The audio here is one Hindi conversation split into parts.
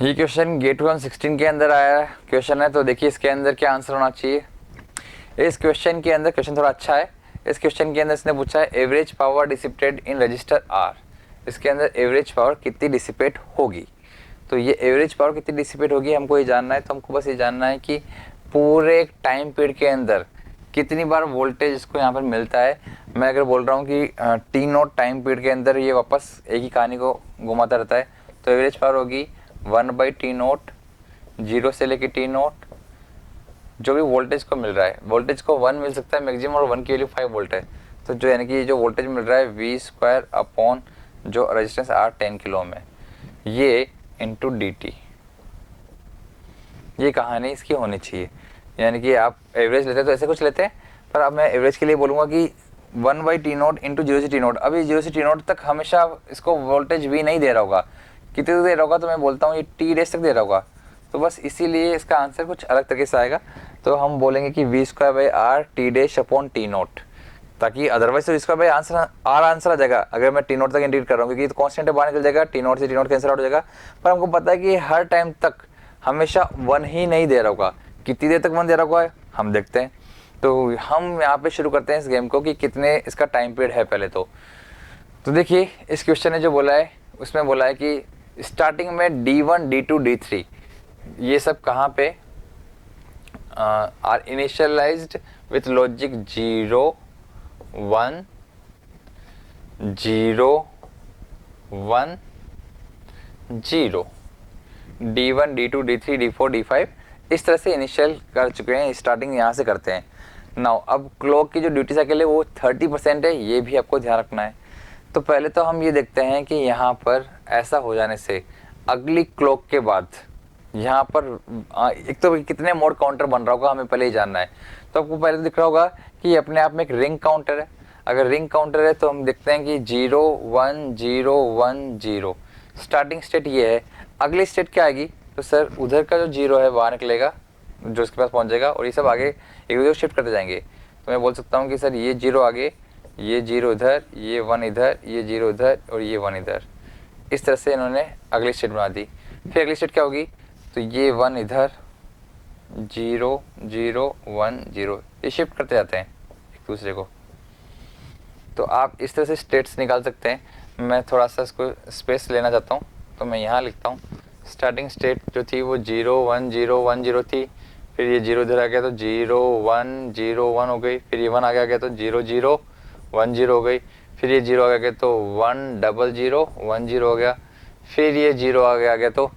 ये क्वेश्चन गेट 2016 के अंदर आया क्वेश्चन है, तो देखिए इसके अंदर क्या आंसर होना चाहिए। इस क्वेश्चन के अंदर, क्वेश्चन थोड़ा अच्छा है। इस क्वेश्चन के अंदर इसने पूछा है average power dissipated in resistor R. इसके अंदर एवरेज पावर कितनी डिसिपेट होगी। तो ये एवरेज पावर कितनी डिसिपेट होगी हमको ये जानना है। तो हमको बस ये जानना है कि पूरे टाइम पीरियड के अंदर कितनी बार वोल्टेज इसको यहाँ पर मिलता है। मैं अगर बोल रहा हूँ कि टी नोट टाइम पीरियड के अंदर ये वापस एक ही कहानी को घुमाता रहता है, तो एवरेज पावर होगी 1/T नोट, 0 से लेके टी नोट, जो भी वोल्टेज को मिल रहा है। वोल्टेज को 1 मिल सकता है मैक्सिमम, और 1 की वैल्यू 5 वोल्ट है। तो जो यानी कि जो वोल्टेज मिल रहा है V² अपॉन जो रेजिस्टेंस R 10 किलो में, ये इंटू dt, ये कहानी इसकी होनी चाहिए। यानी कि आप एवरेज लेते हैं तो ऐसे कुछ लेते हैं, पर अब मैं एवरेज के लिए बोलूँगा कि 1/T नोट इंटू 0 से टी नोट। अभी 0 से टी नोट तक हमेशा इसको वोल्टेज V नहीं दे रहा होगा, कितने तक दे रहा होगा, तो मैं बोलता हूँ ये टी डेज तक दे रहा होगा। तो बस इसीलिए इसका आंसर कुछ अलग तरीके से आएगा। तो हम बोलेंगे कि V²/R T dash upon T note, ताकि अदरवाइज तो V² आंसर R आंसर आ जाएगा अगर मैं टी नोट तक इंटीग्रेट कर रहा हूँ, क्योंकि कॉन्स्टेंट बाहर निकल जाएगा, टी नोट से टी नोट कैंसिल आउट हो जाएगा। पर हमको पता है कि हर टाइम तक हमेशा 1 ही नहीं दे रहा होगा, कितनी देर तक 1 दे रहा होगा हम देखते हैं। तो हम यहाँ पे शुरू करते हैं इस गेम को कि कितने इसका टाइम पीरियड है पहले। तो देखिए इस क्वेश्चन ने जो बोला है उसमें बोला है कि स्टार्टिंग में D1 D2 D3 ये सब कहाँ पे are initialised with logic 0 1 0 1 0, D1 D2 D3 D4 D5 इस तरह से इनिशियल कर चुके हैं। स्टार्टिंग यहाँ से करते हैं। नाउ अब क्लॉक की जो ड्यूटी साइकिल है वो 30% है, ये भी आपको ध्यान रखना है। तो पहले तो हम ये देखते हैं कि यहाँ पर ऐसा हो जाने से अगली क्लॉक के बाद यहाँ पर एक तो कितने मोड काउंटर बन रहा होगा हमें पहले ही जानना है। तो आपको पहले तो दिख रहा होगा कि ये अपने आप में एक रिंग काउंटर है। अगर रिंग काउंटर है तो हम देखते हैं कि 0 1 0 1 0 स्टार्टिंग स्टेट ये है। अगली स्टेट क्या आएगी, तो सर उधर का जो 0 है बाहर निकलेगा, जो इसके पास पहुँच जाएगा, और ये सब आगे एक दूसरे शिफ्ट करते जाएंगे। तो मैं बोल सकता हूँ कि सर ये 0 आगे, ये 0 इधर, ये 1 इधर, ये 0 इधर और ये 1 इधर। इस तरह से इन्होंने अगली स्टेट बना दी। फिर अगली स्टेट क्या होगी, तो ये 1 इधर, 0 0 1 0, ये शिफ्ट करते जाते हैं एक दूसरे को। तो आप इस तरह से स्टेट्स निकाल सकते हैं। मैं थोड़ा सा इसको स्पेस लेना चाहता हूँ, तो मैं यहाँ लिखता हूँ स्टार्टिंग स्टेट जो थी वो 0 1 0 1 0 थी। फिर ये 0 इधर आ गया तो 0 1 0 1 हो गई। फिर ये 1 आगे आ गया तो 0 0 1 0 हो गई। फिर ये 0 आ गया तो 1 0 0 1 0 हो गया। फिर ये 0 आगे आ गया तो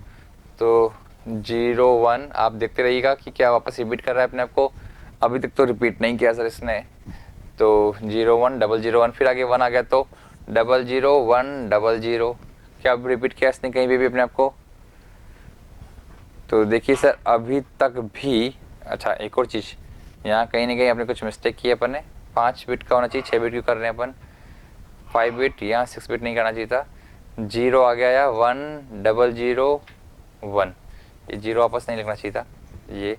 0 1। आप देखते रहिएगा कि क्या वापस रिपीट कर रहा है अपने आप को। अभी तक तो रिपीट नहीं किया सर इसने। तो 0 1 0 0 1, फिर आगे 1 आ गया तो 0 0 1 0 0। क्या रिपीट किया इसने कहीं भी अपने आप को। तो देखिए सर अभी तक भी, अच्छा एक और चीज़, यहाँ कहीं ना कहीं आपने कुछ मिस्टेक की है। अपन ने 5 बिट का होना चाहिए, 6 बिट क्यों कर रहे हैं अपन, 5 बिट, यहाँ 6 बिट नहीं करना चाहिए था। 0 आ गया या 1 0 0 1, ये 0 वापस नहीं लिखना चाहिए था, ये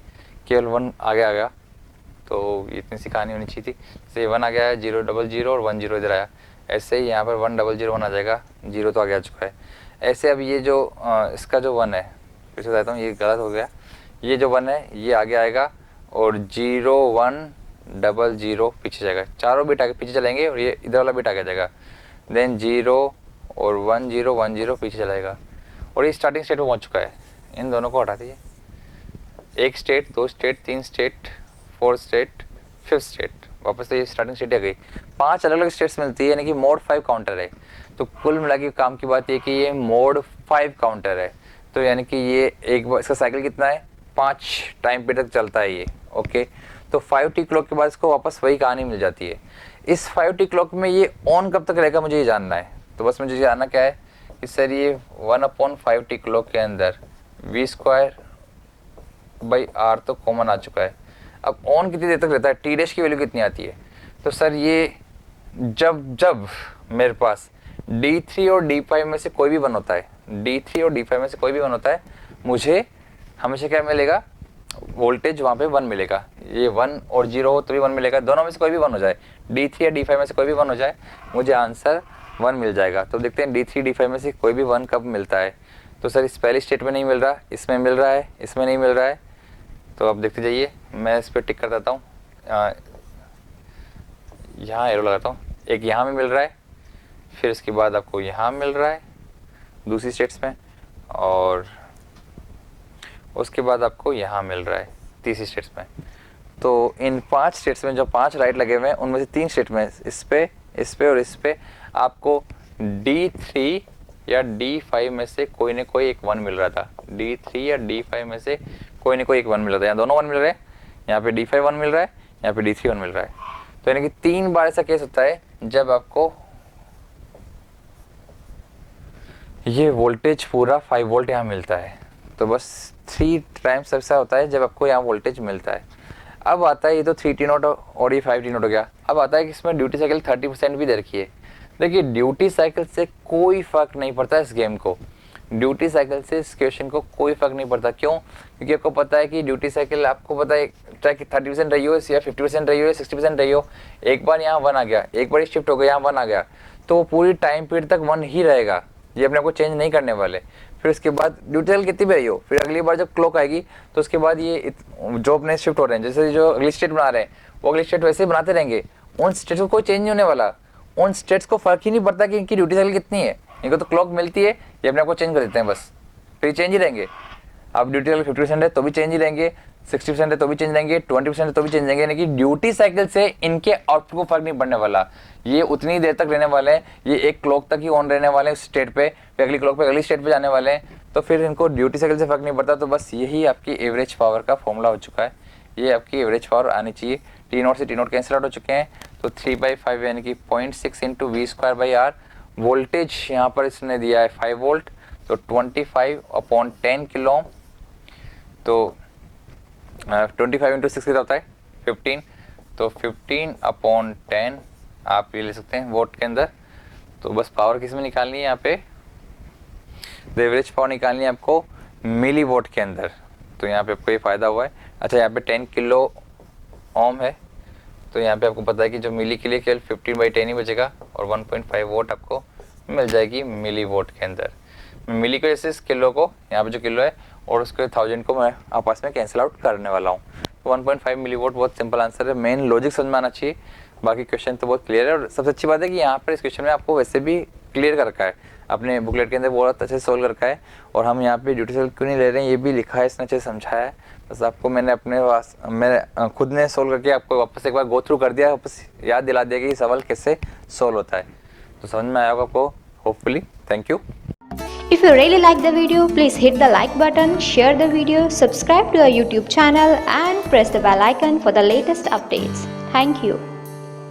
केवल 1 आगे आ गया। तो इतनी सी कहानी होनी चाहिए थी। जैसे 1 आ गया है, 0 0 0 और 1 0 इधर आया। ऐसे ही यहाँ पर 1 0 0 1 आ जाएगा, 0 तो आगे आ चुका है। ऐसे अब ये जो इसका जो 1 है, फिर से बताता हूँ ये गलत हो गया। ये जो 1 है ये आगे आएगा और 0 1 0 0 पीछे जाएगा। चारों बिट आगे पीछे चलेंगे और ये इधर वाला बिट आगे जाएगा। देन 0 और 1 0 1 0 पीछे चलाएगा, और ये स्टार्टिंग स्टेट में पहुँच चुका है। इन दोनों को हटा दीजिए। 1 state, 2 state, 3 state, 4 state, 5th state, वापस से ये स्टार्टिंग स्टेट आ गई। 5 अलग अलग स्टेट्स मिलती है, यानी कि मोड 5 काउंटर है। तो कुल मिला के काम की बात ये कि ये मोड 5 काउंटर है। तो यानी कि ये एक बार इसका साइकिल कितना है, 5 टाइम पीरियड तक चलता है ये। ओके, तो 5T क्लॉक के बाद इसको वापस वही कहानी मिल जाती है। इस 5T क्लॉक में ये ऑन कब तक रहेगा मुझे ये जानना है। तो बस मुझे जानना क्या है कि सर ये 1/5T क्लॉक के अंदर V²/R तो कॉमन आ चुका है। अब ऑन कितनी देर तक रहता है, टी डैश की वैल्यू कितनी आती है। तो सर ये जब मेरे पास D3 और D5 में से कोई भी 1 होता है, D3 और D5 में से कोई भी 1 होता है, मुझे हमेशा क्या मिलेगा, वोल्टेज वहाँ पे 1 मिलेगा। ये 1 और 0 हो तो भी 1 मिलेगा, दोनों में से कोई भी 1 हो जाए, D3 या D5 में से कोई भी 1 हो जाए, मुझे आंसर 1 मिल जाएगा। तो देखते हैं D3 D5 में से कोई भी 1 कब मिलता है। तो सर इस पहली स्टेट में नहीं मिल रहा, इसमें मिल रहा है, इसमें नहीं मिल रहा है। तो आप देखते जाइए, मैं इस पर टिक कर देता हूँ, यहाँ एरो लगाता हूँ। एक यहाँ में मिल रहा है, फिर उसके बाद आपको यहाँ मिल रहा है दूसरी स्टेट्स में, और उसके बाद आपको यहाँ मिल रहा है तीसरी स्टेट्स में। तो इन 5 स्टेट्स में जो 5 राइट लगे हुए हैं उनमें से 3 स्टेट में इस पे और इस पे आपको D3 या D5 में से कोई ना कोई एक 1 मिल रहा था। D3 या D5 में से कोई ना कोई एक 1 मिल रहा था। यहाँ दोनों 1 मिल रहे हैं, यहाँ पे D5 1 मिल रहा है, यहाँ पे D3 1 मिल रहा है। तो यानी कि 3 बार ऐसा केस होता है जब आपको ये वोल्टेज पूरा 5 वोल्ट यहाँ मिलता है। तो बस 3 टाइम्स ऐसा होता है जब आपको यहाँ वोल्टेज मिलता है। अब आता है, ये तो 3T नोट और ये 5T नोट हो गया। अब आता है कि इसमें ड्यूटी साइकिल 30% भी दे रखी है। देखिए ड्यूटी साइकिल से कोई फ़र्क नहीं पड़ता इस गेम को, ड्यूटी साइकिल से इस क्वेश्चन को कोई फ़र्क नहीं पड़ता। क्यों? क्योंकि आपको पता है कि ड्यूटी साइकिल आपको पता है चाहे कि 30% रही हो या 50% रही हो या 60% रही हो, एक बार यहाँ 1 आ गया, एक बार शिफ्ट हो गया यहाँ 1 आ गया, तो पूरी टाइम पीरियड तक 1 ही रहेगा, ये अपने को चेंज नहीं करने वाले। फिर उसके बाद ड्यूटी साइकिल कितनी भी रही हो, फिर अगली बार जब क्लॉक आएगी तो उसके बाद ये जो अपने शिफ्ट हो रहे हैं, जैसे जो अगली स्टेट बना रहे हैं वो अगली स्टेट वैसे ही बनाते रहेंगे, उन स्टेट्स को कोई चेंज नहीं होने वाला। उन स्टेट्स को फर्क ही नहीं पड़ता कि इनकी ड्यूटी साइकिल कितनी है, इनको तो क्लॉक मिलती है, ये अपने आप को चेंज कर देते हैं बस, फिर चेंज ही रहेंगे। अब ड्यूटी साइकिल 50% है तो भी चेंज ही रहेंगे, 60% है तो भी चेंज रहेंगे, 20% है तो भी चेंज रहेंगे। यानी कि ड्यूटी साइकिल से इनके आउटपुट को फर्क नहीं पड़ने वाला, ये उतनी देर तक रहने वाले हैं, ये एक क्लॉक तक ही ऑन रहने वाले हैं उस स्टेट पे, फिर अगली क्लॉक पे अगली स्टेट पे जाने वाले हैं, तो फिर इनको ड्यूटी साइकिल से फर्क नहीं पड़ता। तो बस यही आपकी एवरेज पावर का फॉर्मूला हो चुका है, ये आपकी एवरेज पावर आनी चाहिए। T नोट से T नोट कैंसिल आउट हो चुके हैं, तो 3/5 यानी कि 0.6 इंटू V²/R। वोल्टेज यहाँ पर इसने दिया है 5 वोल्ट, तो 25/10 किलो ओम, तो 25 इंटू 6 कितना होता है 15, तो 15/10 आप ये ले सकते हैं वोट के अंदर। तो बस पावर किस में निकालनी है, यहाँ पे एवरेज पावर निकालनी है आपको मिली वोट के अंदर। तो यहाँ पे आपको ये फ़ायदा हुआ है। अच्छा, यहाँ पे 10 किलो ओम है, तो यहाँ पे आपको पता है कि जो मिली के लिए केवल 15/10 ही बचेगा, और 1.5 वोट आपको मिल जाएगी मिली वोट के अंदर। मिली को जैसे इस किलो को, यहाँ पे जो किलो है और उसके 1000 को मैं आपस में कैंसिल आउट करने वाला हूँ। तो 1.5 मिली वोट बहुत सिंपल आंसर है, मेन लॉजिक समझ में आना चाहिए, बाकी क्वेश्चन तो बहुत क्लियर है। और सबसे अच्छी बात है कि यहाँ पर इस क्वेश्चन में आपको वैसे भी क्लियर कर रखा है, अपने बुकलेट के अंदर बहुत अच्छे से सोल्व कर रखा है। और हम यहाँ पे ड्यूटी साइकिल क्यों नहीं ले रहे हैं ये भी लिखा है, इसने अच्छे से समझाया है। बस आपको मैंने मैंने खुद ने सोल्व करके आपको वापस एक बार गो थ्रू कर दिया, वापस याद दिला दिया कि ये सवाल कैसे सोल्व होता है। तो समझ में आया होगा आपको hopefully. Thank you. If you really like the video, please hit the like button, share the video, subscribe to our YouTube channel and press the bell icon for the latest updates. Thank you.